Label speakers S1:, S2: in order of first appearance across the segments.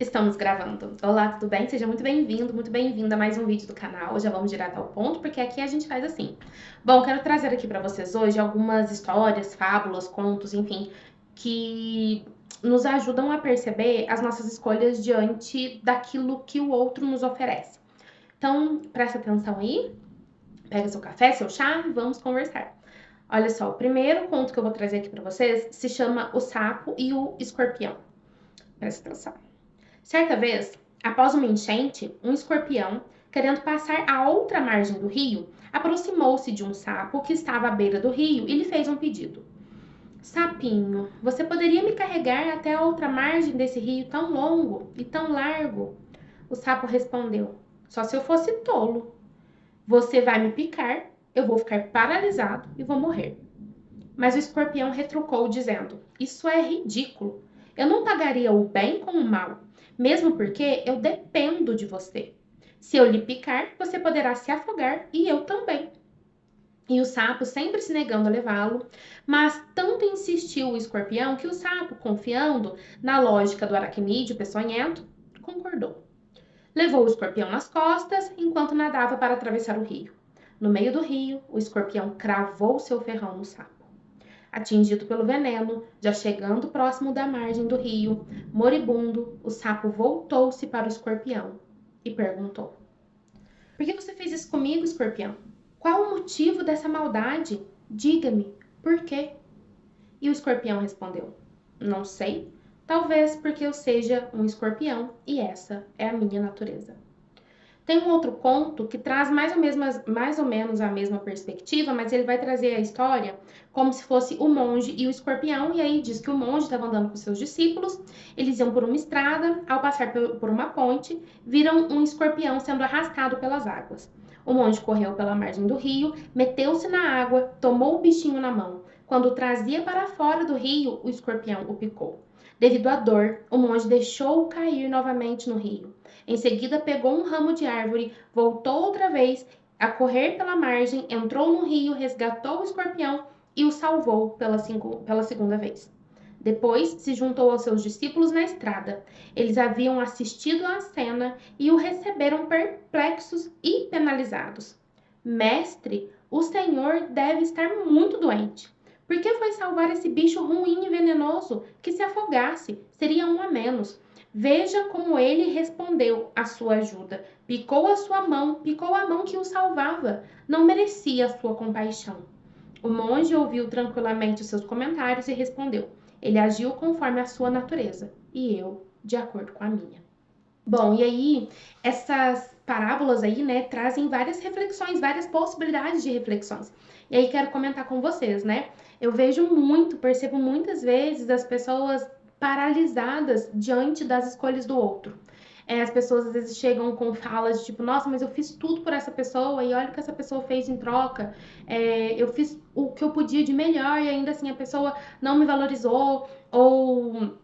S1: Estamos gravando. Olá, tudo bem? Seja muito bem-vindo, muito bem-vinda a mais um vídeo do canal. Já vamos direto ao ponto, porque aqui a gente faz assim. Bom, quero trazer aqui para vocês hoje algumas histórias, fábulas, contos, enfim, que nos ajudam a perceber as nossas escolhas diante daquilo que o outro nos oferece. Então, presta atenção aí, pega seu café, seu chá e vamos conversar. Olha só, o primeiro conto que eu vou trazer aqui para vocês se chama O Sapo e o Escorpião. Presta atenção. Certa vez, após uma enchente, um escorpião, querendo passar a outra margem do rio, aproximou-se de um sapo que estava à beira do rio e lhe fez um pedido. Sapinho, você poderia me carregar até a outra margem desse rio tão longo e tão largo? O sapo respondeu: Só se eu fosse tolo. Você vai me picar, eu vou ficar paralisado e vou morrer. Mas o escorpião retrucou, dizendo: Isso é ridículo. Eu não pagaria o bem com o mal, mesmo porque eu dependo de você. Se eu lhe picar, você poderá se afogar e eu também. E o sapo sempre se negando a levá-lo, mas tanto insistiu o escorpião que o sapo, confiando na lógica do aracnídeo peçonhento, concordou. Levou o escorpião nas costas enquanto nadava para atravessar o rio. No meio do rio, o escorpião cravou seu ferrão no sapo. Atingido pelo veneno, já chegando próximo da margem do rio, moribundo, o sapo voltou-se para o escorpião e perguntou: Por que você fez isso comigo, escorpião? Qual o motivo dessa maldade? Diga-me, por quê? E o escorpião respondeu: Não sei, talvez porque eu seja um escorpião e essa é a minha natureza. Tem um outro conto que traz mais ou menos a mesma perspectiva, mas ele vai trazer a história como se fosse o monge e o escorpião, e aí diz que o monge estava andando com seus discípulos, eles iam por uma estrada, ao passar por uma ponte, viram um escorpião sendo arrastado pelas águas. O monge correu pela margem do rio, meteu-se na água, tomou o bichinho na mão. Quando o trazia para fora do rio, o escorpião o picou. Devido à dor, o monge deixou-o cair novamente no rio. Em seguida, pegou um ramo de árvore, voltou outra vez a correr pela margem, entrou no rio, resgatou o escorpião e o salvou pela segunda vez. Depois, se juntou aos seus discípulos na estrada. Eles haviam assistido à cena e o receberam perplexos e penalizados. Mestre, o senhor deve estar muito doente. Por que foi salvar esse bicho ruim e venenoso? Que se afogasse, seria um a menos. Veja como ele respondeu à sua ajuda. Picou a sua mão, picou a mão que o salvava. Não merecia a sua compaixão. O monge ouviu tranquilamente os seus comentários e respondeu: Ele agiu conforme a sua natureza, e eu de acordo com a minha. Bom, e aí essas parábolas aí, né, trazem várias reflexões, várias possibilidades de reflexões. E aí quero comentar com vocês, né? Eu vejo muito, percebo muitas vezes as pessoas paralisadas diante das escolhas do outro. As pessoas às vezes chegam com falas de tipo, nossa, mas eu fiz tudo por essa pessoa e olha o que essa pessoa fez em troca. Eu fiz o que eu podia de melhor e ainda assim a pessoa não me valorizou ou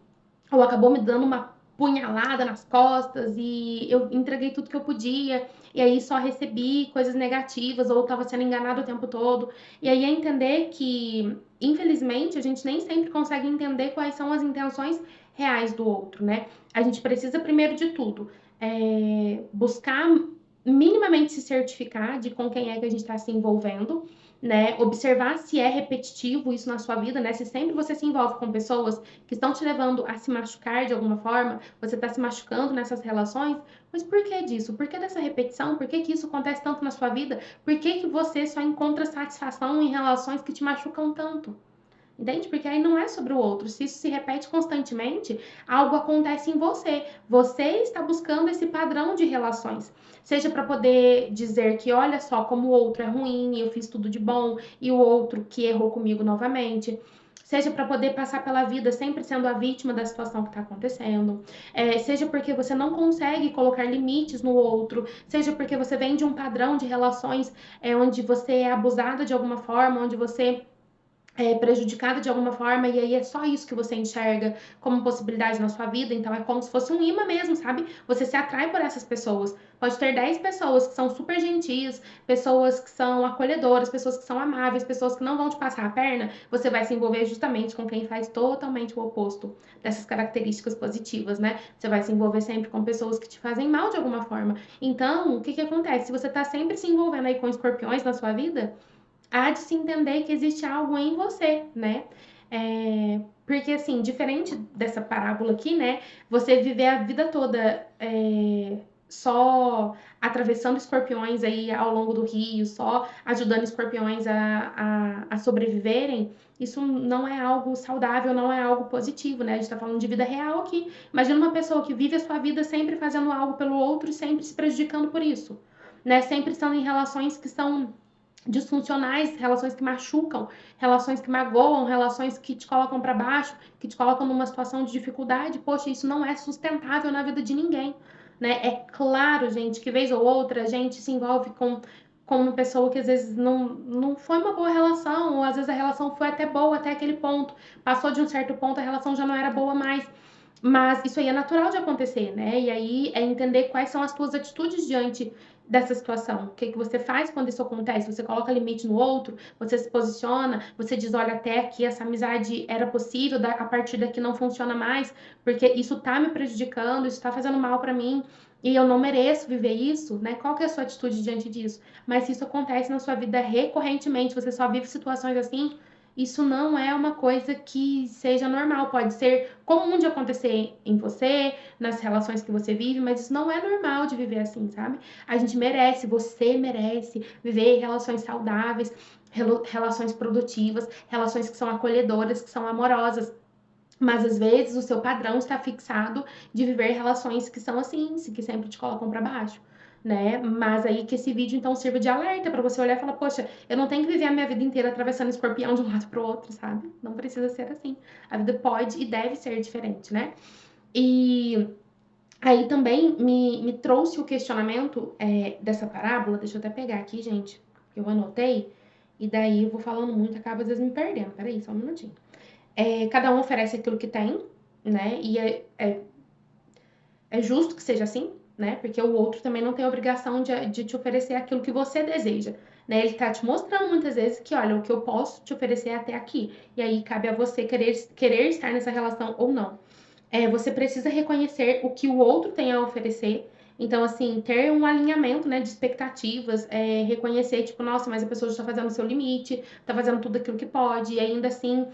S1: acabou me dando uma punhalada nas costas e eu entreguei tudo que eu podia e aí só recebi coisas negativas ou estava sendo enganado o tempo todo. E aí é entender que, infelizmente, a gente nem sempre consegue entender quais são as intenções reais do outro, né? A gente precisa, primeiro de tudo, buscar minimamente se certificar de com quem é que a gente está se envolvendo, né? Observar se é repetitivo isso na sua vida, né? Se sempre você se envolve com pessoas que estão te levando a se machucar de alguma forma, você está se machucando nessas relações, mas por que disso? Por que dessa repetição? Por que isso acontece tanto na sua vida? Por que você só encontra satisfação em relações que te machucam tanto? Entende? Porque aí não é sobre o outro. Se isso se repete constantemente, algo acontece em você. Você está buscando esse padrão de relações. Seja para poder dizer que olha só como o outro é ruim e eu fiz tudo de bom e o outro que errou comigo novamente. Seja para poder passar pela vida sempre sendo a vítima da situação que está acontecendo. Seja porque você não consegue colocar limites no outro. Seja porque você vem de um padrão de relações onde você é abusada de alguma forma, onde você prejudicada de alguma forma, e aí é só isso que você enxerga como possibilidade na sua vida, então é como se fosse um imã mesmo, sabe? Você se atrai por essas pessoas. Pode ter 10 pessoas que são super gentis, pessoas que são acolhedoras, pessoas que são amáveis, pessoas que não vão te passar a perna, você vai se envolver justamente com quem faz totalmente o oposto dessas características positivas, né? Você vai se envolver sempre com pessoas que te fazem mal de alguma forma. Então, o que que acontece? Se você tá sempre se envolvendo aí com escorpiões na sua vida, há de se entender que existe algo em você, né? Porque, assim, diferente dessa parábola aqui, né? Você viver a vida toda só atravessando escorpiões aí ao longo do rio, só ajudando escorpiões a sobreviverem, isso não é algo saudável, não é algo positivo, né? A gente tá falando de vida real aqui. Imagina uma pessoa que vive a sua vida sempre fazendo algo pelo outro e sempre se prejudicando por isso, né? Sempre estando em relações que são disfuncionais, relações que machucam, relações que magoam, relações que te colocam para baixo, que te colocam numa situação de dificuldade. Poxa, isso não é sustentável na vida de ninguém, né? É claro, gente, que vez ou outra a gente se envolve com uma pessoa que às vezes não foi uma boa relação, ou às vezes a relação foi até boa até aquele ponto, passou de um certo ponto, a relação já não era boa mais. Mas isso aí é natural de acontecer, né? E aí é entender quais são as tuas atitudes diante dessa situação. O que que você faz quando isso acontece? Você coloca limite no outro, você se posiciona, você diz, olha, até aqui essa amizade era possível, a partir daqui não funciona mais, porque isso tá me prejudicando, isso tá fazendo mal para mim. E eu não mereço viver isso, né? Qual que é a sua atitude diante disso? Mas se isso acontece na sua vida recorrentemente, você só vive situações assim, isso não é uma coisa que seja normal. Pode ser comum de acontecer em você, nas relações que você vive, mas isso não é normal de viver assim, sabe? A gente merece, você merece viver relações saudáveis, relações produtivas, relações que são acolhedoras, que são amorosas. Mas às vezes o seu padrão está fixado de viver relações que são assim, que sempre te colocam para baixo, né? Mas aí que esse vídeo então sirva de alerta para você olhar e falar, poxa, eu não tenho que viver a minha vida inteira atravessando escorpião de um lado para o outro, sabe? Não precisa ser assim. A vida pode e deve ser diferente, né? E aí também me trouxe o questionamento dessa parábola, deixa eu até pegar aqui, gente, porque eu anotei, e daí eu vou falando muito, acaba às vezes me perdendo. Peraí, só um minutinho. Cada um oferece aquilo que tem, né? E é justo que seja assim, né? Porque o outro também não tem a obrigação de te oferecer aquilo que você deseja, né? Ele tá te mostrando muitas vezes que, olha, o que eu posso te oferecer é até aqui. E aí cabe a você querer estar nessa relação ou não. Você precisa reconhecer o que o outro tem a oferecer. Então, assim, ter um alinhamento, né, de expectativas, reconhecer, tipo, nossa, mas a pessoa já está fazendo o seu limite, tá fazendo tudo aquilo que pode, e ainda assim,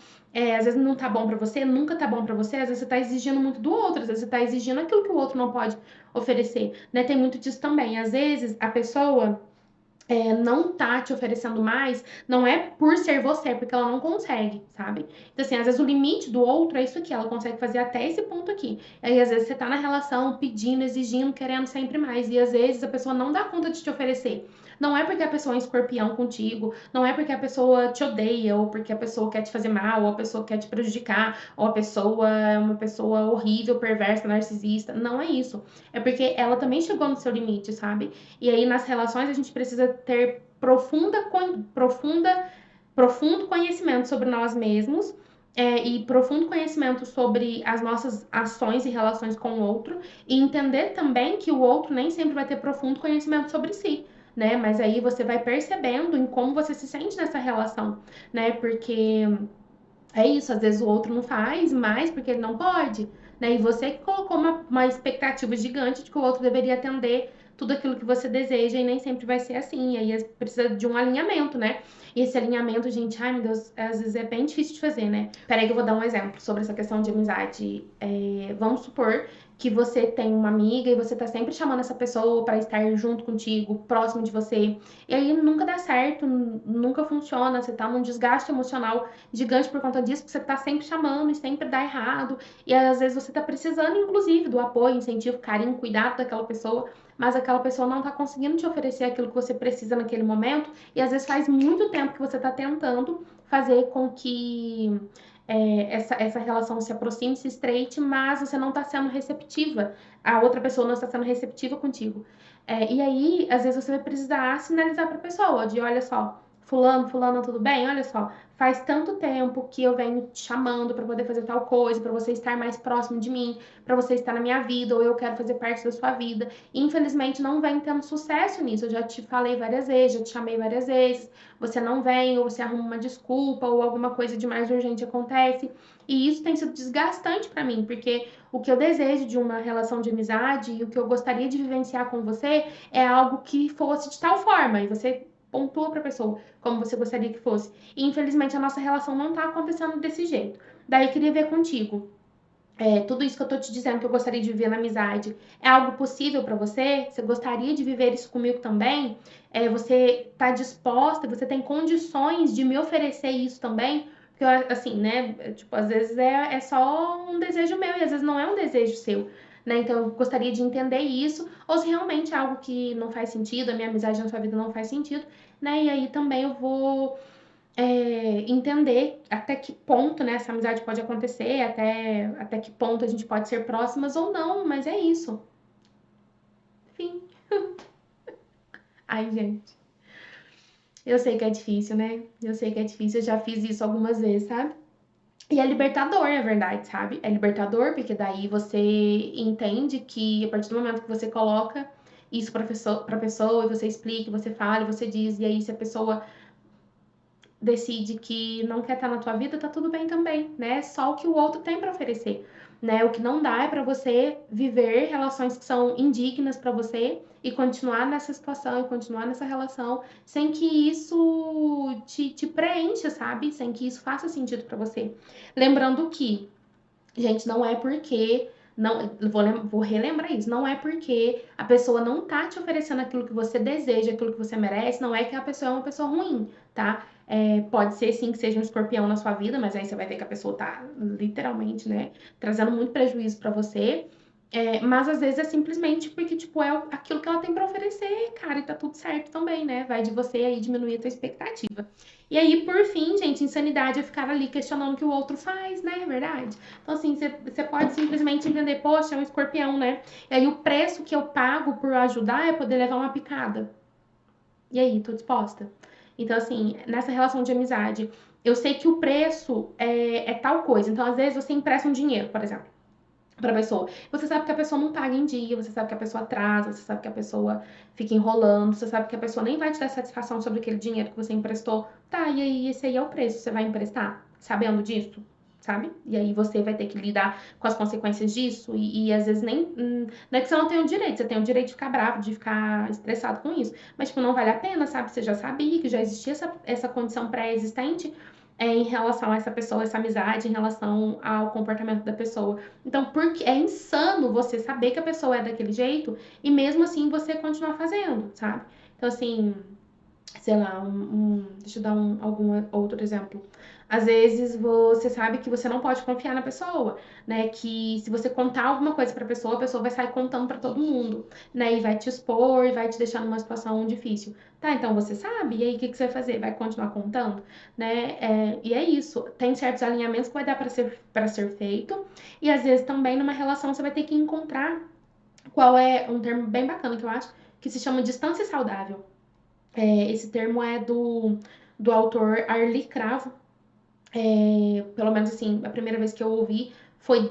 S1: às vezes não tá bom para você, nunca tá bom para você, às vezes você tá exigindo muito do outro, às vezes você tá exigindo aquilo que o outro não pode oferecer, né? Tem muito disso também. Às vezes a pessoa não tá te oferecendo mais, não é por ser você, é porque ela não consegue, sabe? Então, assim, às vezes o limite do outro é isso aqui, ela consegue fazer até esse ponto aqui. E aí, às vezes, você tá na relação pedindo, exigindo, querendo sempre mais. E às vezes a pessoa não dá conta de te oferecer. Não é porque a pessoa é um escorpião contigo, não é porque a pessoa te odeia, ou porque a pessoa quer te fazer mal, ou a pessoa quer te prejudicar, ou a pessoa é uma pessoa horrível, perversa, narcisista. Não é isso. É porque ela também chegou no seu limite, sabe? E aí, nas relações, a gente precisa ter profundo conhecimento sobre nós mesmos, e profundo conhecimento sobre as nossas ações e relações com o outro, e entender também que o outro nem sempre vai ter profundo conhecimento sobre si, né? Mas aí você vai percebendo em como você se sente nessa relação, né? Porque é isso, às vezes o outro não faz mais porque ele não pode, né? E você que colocou uma expectativa gigante de que o outro deveria atender tudo aquilo que você deseja e nem sempre vai ser assim. E aí precisa de um alinhamento, né? E esse alinhamento, gente, ai meu Deus, às vezes é bem difícil de fazer, né? Peraí que eu vou dar um exemplo sobre essa questão de amizade. Vamos supor que você tem uma amiga e você tá sempre chamando essa pessoa para estar junto contigo, próximo de você. E aí nunca dá certo, nunca funciona, você tá num desgaste emocional gigante por conta disso, que você tá sempre chamando e sempre dá errado. E às vezes você tá precisando, inclusive, do apoio, incentivo, carinho, cuidado daquela pessoa, mas aquela pessoa não tá conseguindo te oferecer aquilo que você precisa naquele momento. E às vezes faz muito tempo que você tá tentando fazer com que essa relação se aproxime, se estreite, mas você não tá sendo receptiva. A outra pessoa não está sendo receptiva contigo. E aí, às vezes, você vai precisar sinalizar para a pessoa de, olha só, fulano, fulana, tudo bem? Olha só, faz tanto tempo que eu venho te chamando para poder fazer tal coisa, para você estar mais próximo de mim, para você estar na minha vida, ou eu quero fazer parte da sua vida. Infelizmente, não vem tendo sucesso nisso. Eu já te falei várias vezes, já te chamei várias vezes. Você não vem, ou você arruma uma desculpa, ou alguma coisa de mais urgente acontece. E isso tem sido desgastante para mim, porque o que eu desejo de uma relação de amizade e o que eu gostaria de vivenciar com você é algo que fosse de tal forma, e você pontua para a pessoa como você gostaria que fosse. E infelizmente a nossa relação não tá acontecendo desse jeito. Daí eu queria ver contigo. Tudo isso que eu tô te dizendo que eu gostaria de viver na amizade é algo possível para você? Você gostaria de viver isso comigo também? Você tá disposta? Você tem condições de me oferecer isso também? Porque, assim, né? Tipo, às vezes é só um desejo meu e às vezes não é um desejo seu. Né? Então, eu gostaria de entender isso, ou se realmente é algo que não faz sentido, a minha amizade na sua vida não faz sentido, né? E aí também eu vou entender até que ponto, né, essa amizade pode acontecer, até que ponto a gente pode ser próximas ou não, mas é isso. Enfim. Ai, gente. Eu sei que é difícil, né? Eu sei que é difícil, eu já fiz isso algumas vezes, sabe? E é libertador, é verdade, sabe? É libertador, porque daí você entende que a partir do momento que você coloca isso pra pessoa, e você explica, você fala, e você diz, e aí se a pessoa decide que não quer estar na tua vida, tá tudo bem também, né? Só o que o outro tem para oferecer, né? O que não dá é para você viver relações que são indignas para você e continuar nessa situação e continuar nessa relação sem que isso te preencha, sabe? Sem que isso faça sentido para você. Lembrando que, gente, não é porque não, vou relembrar isso. Não é porque a pessoa não tá te oferecendo aquilo que você deseja, aquilo que você merece, não é que a pessoa é uma pessoa ruim, tá? Pode ser sim que seja um escorpião na sua vida, mas aí você vai ver que a pessoa tá literalmente, né, trazendo muito prejuízo pra você. Mas às vezes é simplesmente porque, tipo, é aquilo que ela tem pra oferecer, cara, e tá tudo certo também, né? Vai de você aí diminuir a tua expectativa. E aí, por fim, gente, insanidade é ficar ali questionando o que o outro faz, né? É verdade? Então, assim, você pode simplesmente entender, poxa, é um escorpião, né? E aí o preço que eu pago por ajudar é poder levar uma picada. E aí, tô disposta? Então, assim, nessa relação de amizade, eu sei que o preço é tal coisa. Então, às vezes, você empresta um dinheiro, por exemplo, pra pessoa. Você sabe que a pessoa não paga em dia, você sabe que a pessoa atrasa, você sabe que a pessoa fica enrolando, você sabe que a pessoa nem vai te dar satisfação sobre aquele dinheiro que você emprestou. Tá, e aí esse aí é o preço, você vai emprestar, sabendo disso, sabe? E aí você vai ter que lidar com as consequências disso e às vezes nem. Não é que você não tem o direito, você tem o direito de ficar bravo, de ficar estressado com isso. Mas, tipo, não vale a pena, sabe? Você já sabia que já existia essa condição pré-existente em relação a essa pessoa, essa amizade, em relação ao comportamento da pessoa. Então, porque é insano você saber que a pessoa é daquele jeito e mesmo assim você continuar fazendo, sabe? Então, assim, sei lá, deixa eu dar algum outro exemplo. Às vezes você sabe que você não pode confiar na pessoa, né? Que se você contar alguma coisa pra pessoa, a pessoa vai sair contando pra todo mundo, né? E vai te expor e vai te deixar numa situação difícil. Tá, então você sabe, e aí o que você vai fazer? Vai continuar contando, né? E é isso. Tem certos alinhamentos que vai dar para ser feito, e às vezes também numa relação você vai ter que encontrar qual é um termo bem bacana que eu acho, que se chama distância saudável. Esse termo é do autor Arlie Cravo. Pelo menos assim, a primeira vez que eu ouvi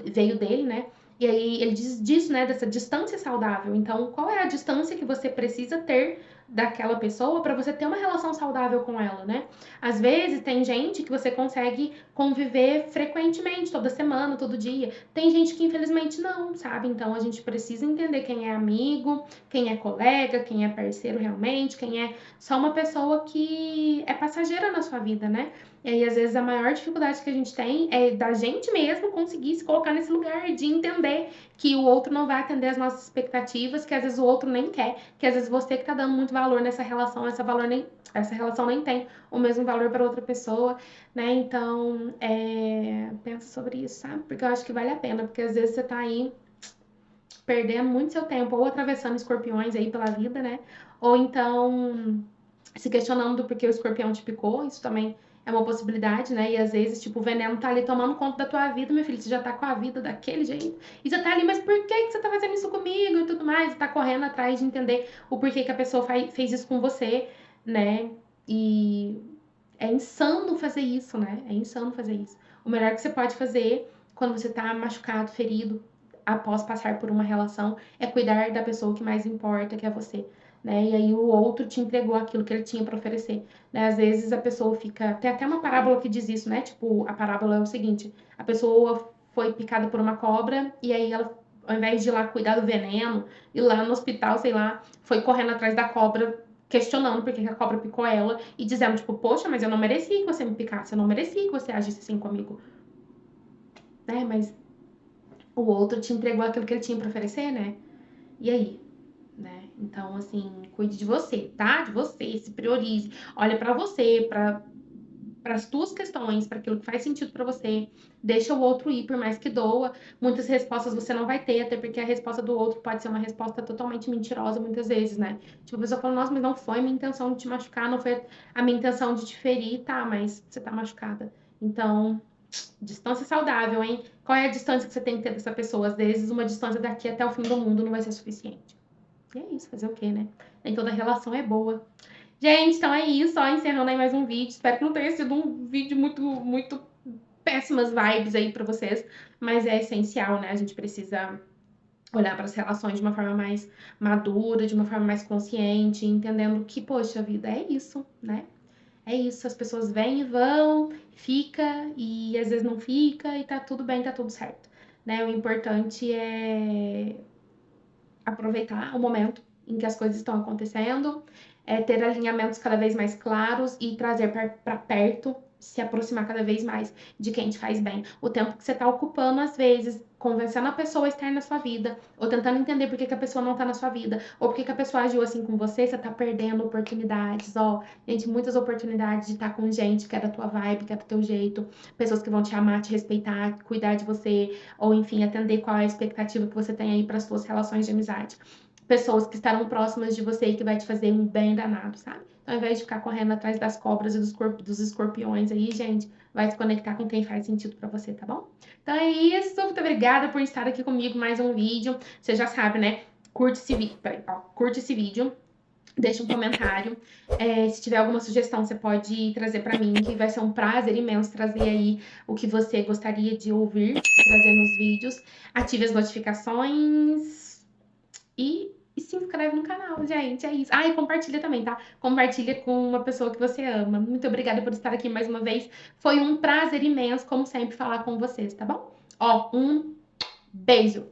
S1: veio dele, né? E aí ele diz disso, né? Dessa distância saudável. Então, qual é a distância que você precisa ter daquela pessoa para você ter uma relação saudável com ela, né? Às vezes tem gente que você consegue conviver frequentemente, toda semana, todo dia. Tem gente que infelizmente não, sabe? Então a gente precisa entender quem é amigo, quem é colega, quem é parceiro realmente, quem é só uma pessoa que é passageira na sua vida, né? E aí, às vezes, a maior dificuldade que a gente tem é da gente mesmo conseguir se colocar nesse lugar de entender que o outro não vai atender as nossas expectativas, que às vezes o outro nem quer, que às vezes você que tá dando muito valor nessa relação, essa relação nem tem o mesmo valor para outra pessoa, né? Então, pensa sobre isso, sabe? Porque eu acho que vale a pena, porque às vezes você tá aí perdendo muito seu tempo, ou atravessando escorpiões aí pela vida, né? Ou então se questionando do porquê o escorpião te picou, isso também é uma possibilidade, né? E às vezes, tipo, o veneno tá ali tomando conta da tua vida, meu filho, você já tá com a vida daquele jeito. E você tá ali, mas por que você tá fazendo isso comigo e tudo mais? E tá correndo atrás de entender o porquê que a pessoa fez isso com você, né? E é insano fazer isso, né? É insano fazer isso. O melhor que você pode fazer quando você tá machucado, ferido, após passar por uma relação, é cuidar da pessoa que mais importa, que é você, né? E aí o outro te entregou aquilo que ele tinha para oferecer, né? Às vezes a pessoa fica, tem até uma parábola que diz isso, né? Tipo, a parábola é o seguinte: a pessoa foi picada por uma cobra e aí ela, ao invés de ir lá cuidar do veneno, ir lá no hospital, sei lá, foi correndo atrás da cobra, questionando por que a cobra picou ela e dizendo, tipo, poxa, mas eu não mereci que você me picasse, eu não mereci que você agisse assim comigo, né? Mas o outro te entregou aquilo que ele tinha para oferecer, né? E aí? Né? Então, assim, cuide de você, tá? De você, se priorize, olha para você, para as tuas questões, para aquilo que faz sentido para você. Deixa o outro ir, por mais que doa. Muitas respostas você não vai ter, até porque a resposta do outro pode ser uma resposta totalmente mentirosa, muitas vezes, né? Tipo, a pessoa fala, nossa, mas não foi a minha intenção de te machucar, não foi a minha intenção de te ferir, tá? Mas você tá machucada. Então, distância saudável, hein? Qual é a distância que você tem que ter dessa pessoa? Às vezes, uma distância daqui até o fim do mundo não vai ser suficiente. E é isso, fazer o quê, né? Nem toda relação é boa. Gente, então é isso, ó, encerrando aí mais um vídeo. Espero que não tenha sido um vídeo muito péssimas vibes aí pra vocês, mas é essencial, né? A gente precisa olhar para as relações de uma forma mais madura, de uma forma mais consciente, entendendo que, poxa, a vida é isso, né? É isso, as pessoas vêm e vão, fica e às vezes não fica e tá tudo bem, tá tudo certo, né? O importante é aproveitar o momento em que as coisas estão acontecendo, ter alinhamentos cada vez mais claros e trazer para perto, se aproximar cada vez mais de quem te faz bem. O tempo que você está ocupando, às vezes, convencendo a pessoa a estar na sua vida, ou tentando entender por que, que a pessoa não está na sua vida, ou por que, que a pessoa agiu assim com você, você está perdendo oportunidades, ó. Gente, muitas oportunidades de estar com gente que é da tua vibe, que é do teu jeito, pessoas que vão te amar, te respeitar, cuidar de você, ou enfim, atender qual é a expectativa que você tem aí para as suas relações de amizade. Pessoas que estarão próximas de você e que vai te fazer um bem danado, sabe? Então, ao invés de ficar correndo atrás das cobras e dos escorpiões aí, gente, vai se conectar com quem faz sentido para você, tá bom? Então é isso, muito obrigada por estar aqui comigo mais um vídeo. Você já sabe, né? Curte esse vídeo, curte esse vídeo, deixa um comentário. Se tiver alguma sugestão, você pode trazer para mim, que vai ser um prazer imenso trazer aí o que você gostaria de ouvir, trazer nos vídeos. Ative as notificações e se inscreve no canal, gente. É isso. Ah, e compartilha também, tá? Compartilha com uma pessoa que você ama. Muito obrigada por estar aqui mais uma vez. Foi um prazer imenso, como sempre, falar com vocês, tá bom? Ó, um beijo!